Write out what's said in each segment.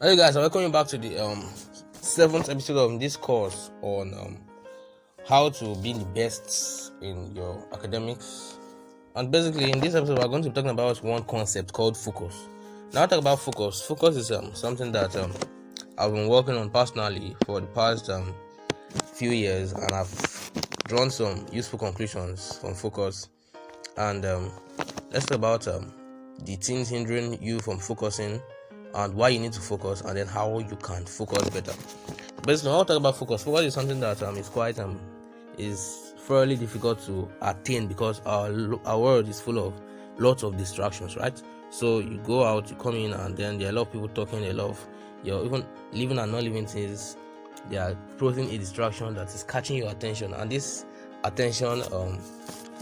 Hey guys, welcome you back to the seventh episode of this course on how to be the best in your academics. And basically, in this episode, we're going to be talking about one concept called focus. Now, I talk about focus. Focus is something that I've been working on personally for the past few years, and I've drawn some useful conclusions from focus. And let's talk about the things hindering you from focusing, and why you need to focus, and then how you can focus better. Basically, when I talk about focus is something that is quite is fairly difficult to attain because our world is full of lots of distractions, right? So you go out, you come in, and then there are a lot of people talking, a lot of even living and non living things. They are posing a distraction that is catching your attention, and this attention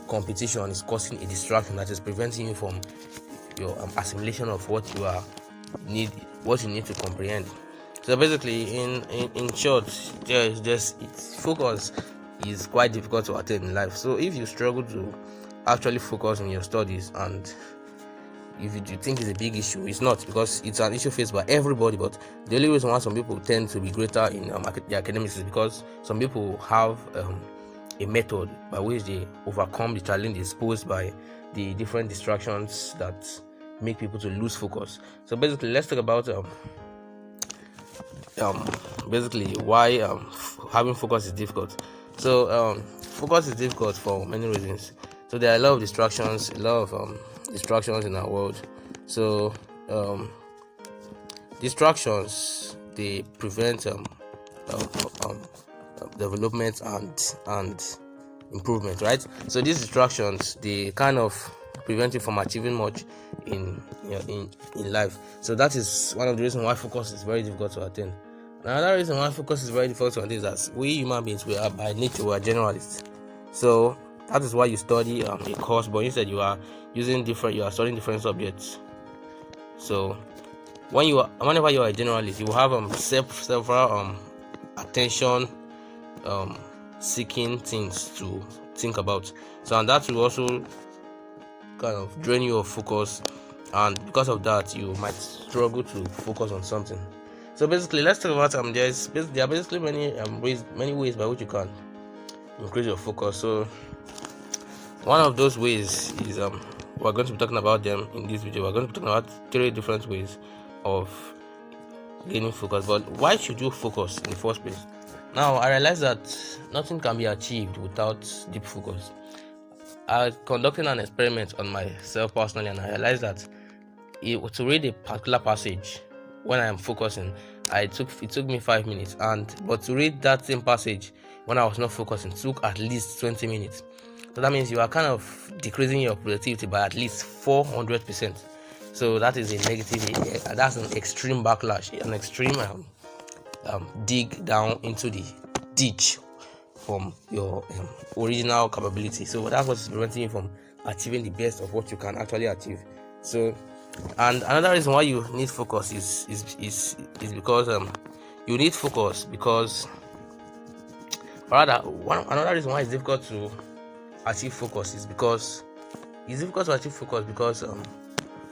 competition is causing a distraction that is preventing you from your assimilation of what you need to comprehend. So basically, in short, focus is quite difficult to attain in life. So if you struggle to actually focus on your studies, and if you think it's a big issue, it's not, because it's an issue faced by everybody. But the only reason why some people tend to be greater in the academics is because some people have a method by which they overcome the challenges posed by the different distractions that make people to lose focus. So basically, let's talk about basically why having focus is difficult. So focus is difficult for many reasons. So there are a lot of distractions in our world. So distractions, they prevent development and improvement, right? So these distractions, they kind of prevent you from achieving much in life. So that is one of the reasons why focus is very difficult to attain. Another reason why focus is very difficult to attain is that we human beings, we are by nature, we are generalists. So that is why you study a course, but instead you are studying different subjects. So whenever you are a generalist, you will have several attention seeking things to think about. So, and that will also kind of drain you of focus, and because of that, you might struggle to focus on something. So basically, let's talk about there are basically many ways by which you can increase your focus. So one of those ways is we're going to be talking about them in this video. We're going to be talking about 3 different ways of gaining focus. But why should you focus in the first place? Now, I realize that nothing can be achieved without deep focus. I was conducting an experiment on myself personally, and I realized that to read a particular passage when I am focusing, it took me 5 minutes, but to read that same passage when I was not focusing took at least 20 minutes. So that means you are kind of decreasing your productivity by at least 400%. So that is a negative. That's an extreme backlash, an extreme dig down into the ditch from your original capability. So that's what is preventing you from achieving the best of what you can actually achieve. So, and another reason why you need focus is because you need focus because, another reason why it's difficult to achieve focus is because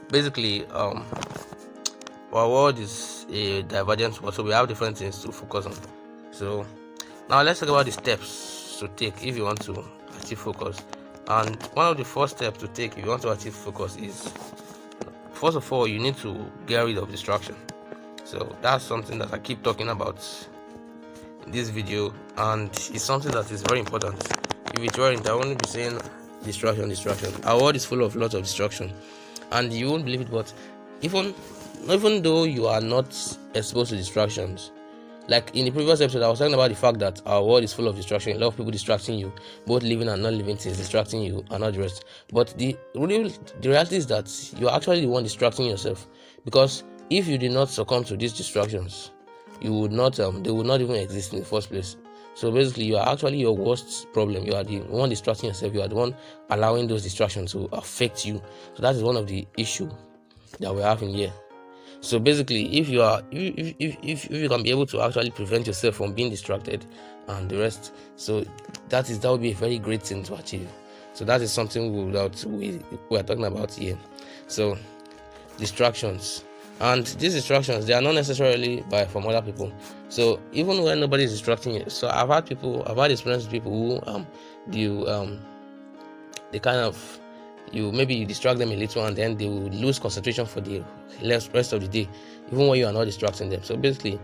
basically our world is a divergent world, so we have different things to focus on. So now let's talk about the steps to take if you want to achieve focus. And one of the first steps to take if you want to achieve focus is, first of all, you need to get rid of distraction. So that's something that I keep talking about in this video, and it's something that is very important. If it weren't, I wouldn't be saying distraction. Our world is full of lots of distraction, and you won't believe it, but even though you are not exposed to distractions, like in the previous episode, I was talking about the fact that our world is full of distraction. A lot of people distracting you, both living and non-living things distracting you, and not the rest. But the reality is that you are actually the one distracting yourself, because if you did not succumb to these distractions, you would not. They would not even exist in the first place. So basically, you are actually your worst problem. You are the one distracting yourself. You are the one allowing those distractions to affect you. So that is one of the issues that we're having here. So basically, if you can be able to actually prevent yourself from being distracted and the rest, so that would be a very great thing to achieve. So that is something we are talking about here. So distractions. And these distractions, they are not necessarily from other people. So even when nobody is distracting you, so I've had experience with people who they kind of, you distract them a little and then they will lose concentration for the rest of the day, even when you are not distracting them. So basically,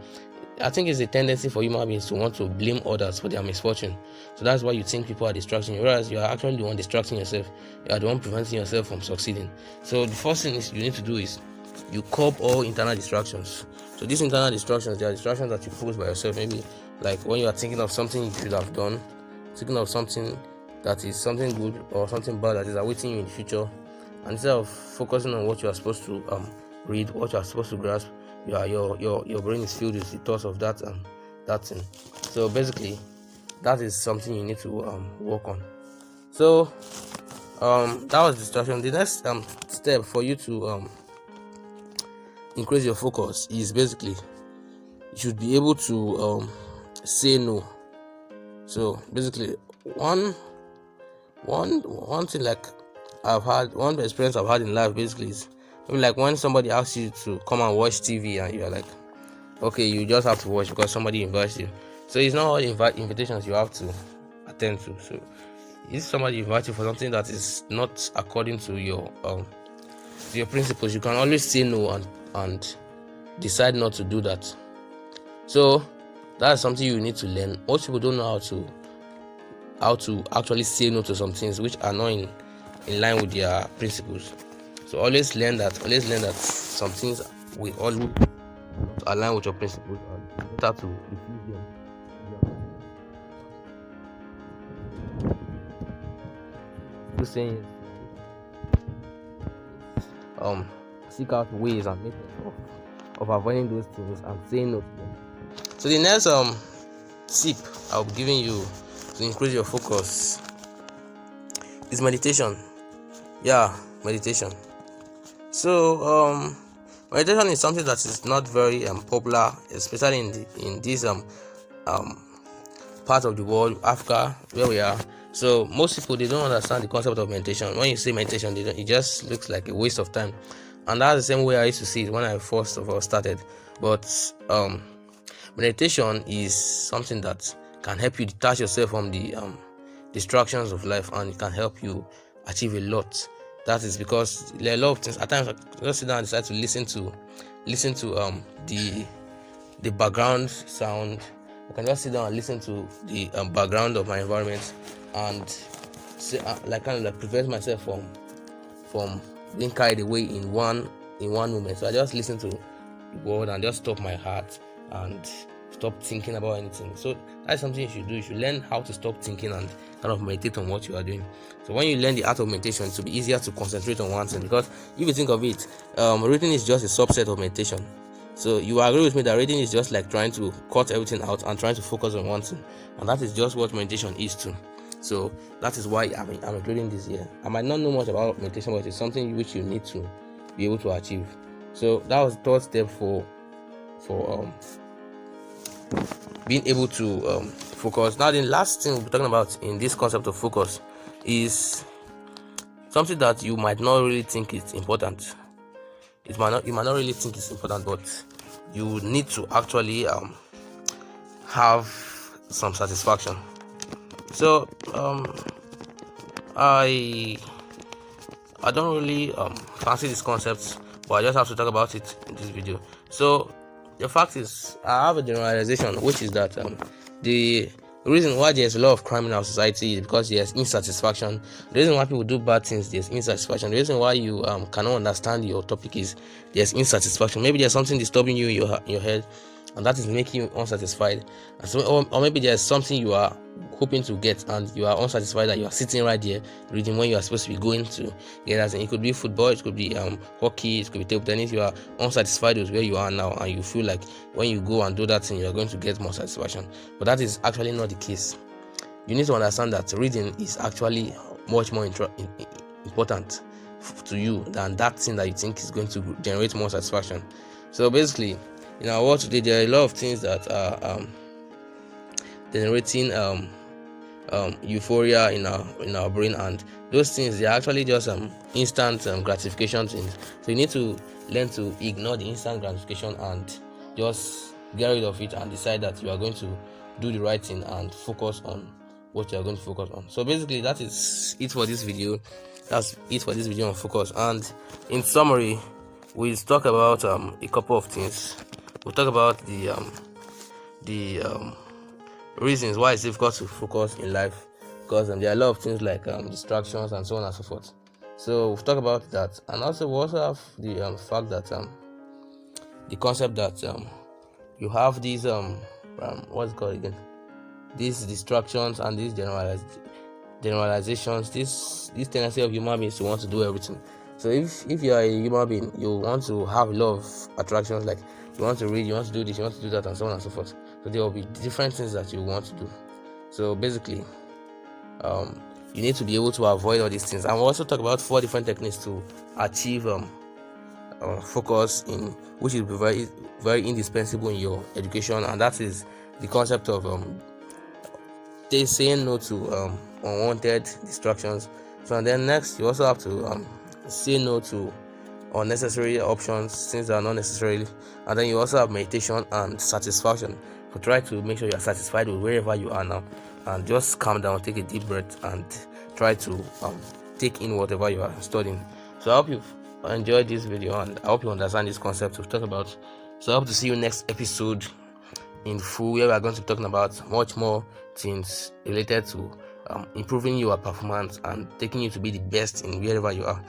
I think it's a tendency for human beings to want to blame others for their misfortune. So that's why you think people are distracting you, whereas you are actually the one distracting yourself. You are the one preventing yourself from succeeding. So the first thing you need to do is you curb all internal distractions. So these internal distractions, they are distractions that you pose by yourself. Maybe like when you are thinking of something you should have done, thinking of something that is something good or something bad that is awaiting you in the future, and instead of focusing on what you are supposed to read, what you are supposed to grasp, your brain is filled with the thoughts of that thing. So basically, that is something you need to work on. So that was distraction. The next step for you to increase your focus is basically you should be able to say no. So basically, one thing, like one experience I've had in life basically is maybe like when somebody asks you to come and watch TV and you're like, okay, you just have to watch because somebody invites you. So it's not all invitations you have to attend to. So if somebody invites you for something that is not according to your principles, you can always say no and decide not to do that. So that's something you need to learn. Most people don't know how to actually say no to some things which are not in line with their principles. So always learn that some things will always align with your principles and better to refuse them. Just saying seek out ways and methods of avoiding those things and saying no to them. So the next tip I'll be giving you to increase your focus is meditation. Meditation. So meditation is something that is not very popular, especially in this part of the world, Africa, where we are. So most people, they don't understand the concept of meditation. When you say meditation, it just looks like a waste of time, and that's the same way I used to see it when I first of all started. But meditation is something that can help you detach yourself from the distractions of life, and it can help you achieve a lot. That is because there are a lot of things. At times, I just sit down and decide to listen to the background sound. I can just sit down and listen to the background of my environment and say, prevent myself from being carried away in one moment. So I just listen to the word and just stop my heart and stop thinking about anything. So that's something you should do. You should learn how to stop thinking and kind of meditate on what you are doing. So when you learn the art of meditation, it will be easier to concentrate on one thing, because if you think of it, reading is just a subset of meditation. So you agree with me that reading is just like trying to cut everything out and trying to focus on one thing, and that is just what meditation is too. So that is why I'm including this here. I might not know much about meditation, but it's something which you need to be able to achieve. So that was the third step for being able to focus. Now the last thing we'll be talking about in this concept of focus is something that you might not really think is important. You might not really think it's important, but you need to actually have some satisfaction. So I don't really fancy this concept, but I just have to talk about it in this video. So the fact is, I have a generalization, which is that the reason why there's a lot of crime in our society is because there's insatisfaction. The reason why people do bad things, there's insatisfaction. The reason why you cannot understand your topic is there's insatisfaction. Maybe there's something disturbing you in your head, and that is making you unsatisfied. And so, or maybe there's something you are hoping to get and you are unsatisfied that you are sitting right there reading when you are supposed to be going to get that thing. It could be football, it could be hockey, it could be table tennis. You are unsatisfied with where you are now, and you feel like when you go and do that thing, you are going to get more satisfaction. But that is actually not the case. You need to understand that reading is actually much more important to you than that thing that you think is going to generate more satisfaction. So basically, in our world today, there are a lot of things that are generating euphoria in our brain, and those things, they are actually just instant gratification things. So you need to learn to ignore the instant gratification and just get rid of it and decide that you are going to do the right thing and focus on what you are going to focus on. So basically, that is it for this video. That's it for this video on focus. And in summary, we'll talk about a couple of things. We'll talk about the reasons why it's difficult to focus in life, because there are a lot of things like distractions and so on and so forth. So we'll talk about that, and also we also have the fact that the concept that you have these what's it called again, these distractions and these generalizations, this tendency of human beings to want to do everything. So if you are a human being, you want to have a lot of attractions, like you want to read, you want to do this, you want to do that, and so on and so forth. So there will be different things that you want to do. So basically, you need to be able to avoid all these things. And we'll also talk about 4 different techniques to achieve focus, in which is very, very indispensable in your education, and that is the concept of saying no to unwanted distractions. So and then next, you also have to say no to unnecessary options, things that are not necessarily. And then you also have meditation and satisfaction. So try to make sure you are satisfied with wherever you are now, and just calm down, take a deep breath, and try to take in whatever you are studying. So I hope you've enjoyed this video, and I hope you understand this concept we've talked about. So I hope to see you next episode in full, where we are going to be talking about much more things related to improving your performance and taking you to be the best in wherever you are.